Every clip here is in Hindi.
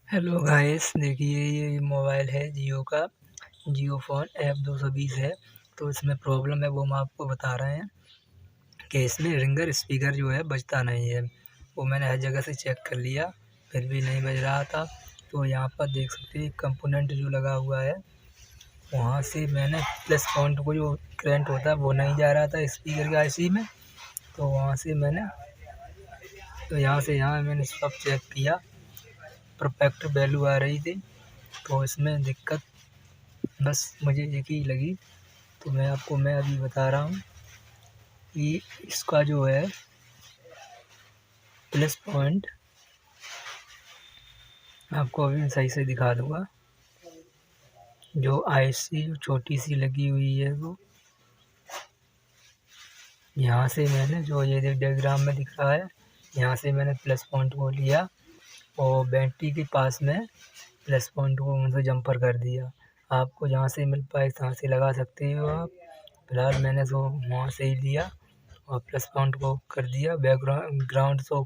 हेलो गाइस, देखिए ये मोबाइल है जियो का। जियो फ़ोन F220 है। तो इसमें प्रॉब्लम है, वो हम आपको बता रहे हैं कि इसमें रिंगर स्पीकर जो है बजता नहीं है। वो मैंने हर जगह से चेक कर लिया, फिर भी नहीं बज रहा था। तो यहाँ पर देख सकते हैं कंपोनेंट जो लगा हुआ है, वहाँ से मैंने प्लस पॉइंट को जो करंट होता है वो नहीं जा रहा था स्पीकर के आईसी में। तो वहाँ से मैंने यहाँ से यहाँ मैंने सब चेक किया, परफेक्ट वैल्यू आ रही थी। तो इसमें दिक्कत बस मुझे एक ही लगी। तो मैं अभी बता रहा हूँ कि इसका जो है प्लस पॉइंट आपको अभी सही से दिखा दूँगा। जो आईसी छोटी सी लगी हुई है, वो यहाँ से मैंने जो ये डायग्राम में दिख रहा है, यहाँ से मैंने प्लस पॉइंट को लिया और बैटरी के पास में प्लस पॉइंट को उनसे जंपर कर दिया। आपको जहाँ से मिल पाए तहाँ से लगा सकते हो आप। फिलहाल मैंने तो वहाँ से ही लिया और प्लस पॉइंट को कर दिया। ग्राउंड तो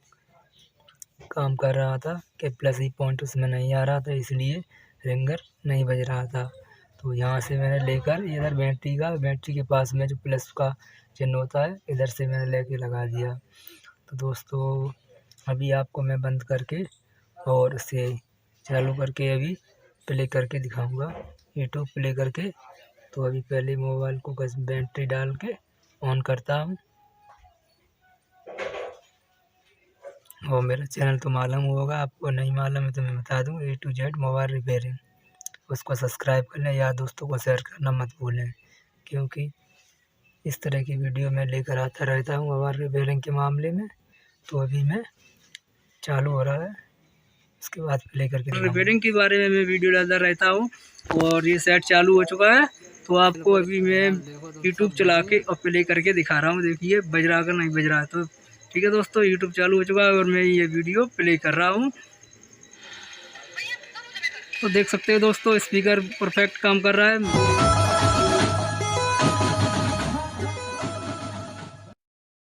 काम कर रहा था कि प्लस ही पॉइंट उसमें नहीं आ रहा था, इसलिए रिंगर नहीं बज रहा था। तो यहाँ से मैंने लेकर इधर बैटरी के पास में जो प्लस का चिन्ह होता है, इधर से मैंने लेके लगा दिया। तो दोस्तों, अभी आपको मैं बंद करके और इसे चालू करके अभी प्ले करके दिखाऊंगा, यूट्यूब प्ले करके। तो अभी पहले मोबाइल को बस बैटरी डाल के ऑन करता हूँ। और मेरा चैनल तो मालूम होगा, आपको नहीं मालूम है तो मैं बता दूँ, A to Z mobile repairing. उसको सब्सक्राइब कर लें या दोस्तों को शेयर करना मत भूलें, क्योंकि इस तरह की वीडियो मैं लेकर आता रहता हूँ मोबाइल रिपेयरिंग के मामले में। तो अभी मैं चालू हो रहा है, उसके बाद प्ले करके दिखाऊंगा। रिपेयरिंग के बारे में मैं वीडियो डालता रहता हूँ और ये सेट चालू हो चुका है। तो आपको अभी मैं यूट्यूब चला के और प्ले करके दिखा रहा हूँ। देखिए बज रहा का नहीं बज रहा। तो ठीक है दोस्तों, यूट्यूब चालू हो चुका है और मैं ये वीडियो प्ले कर रहा हूँ। तो देख सकते हैं दोस्तों, स्पीकर परफेक्ट काम कर रहा है।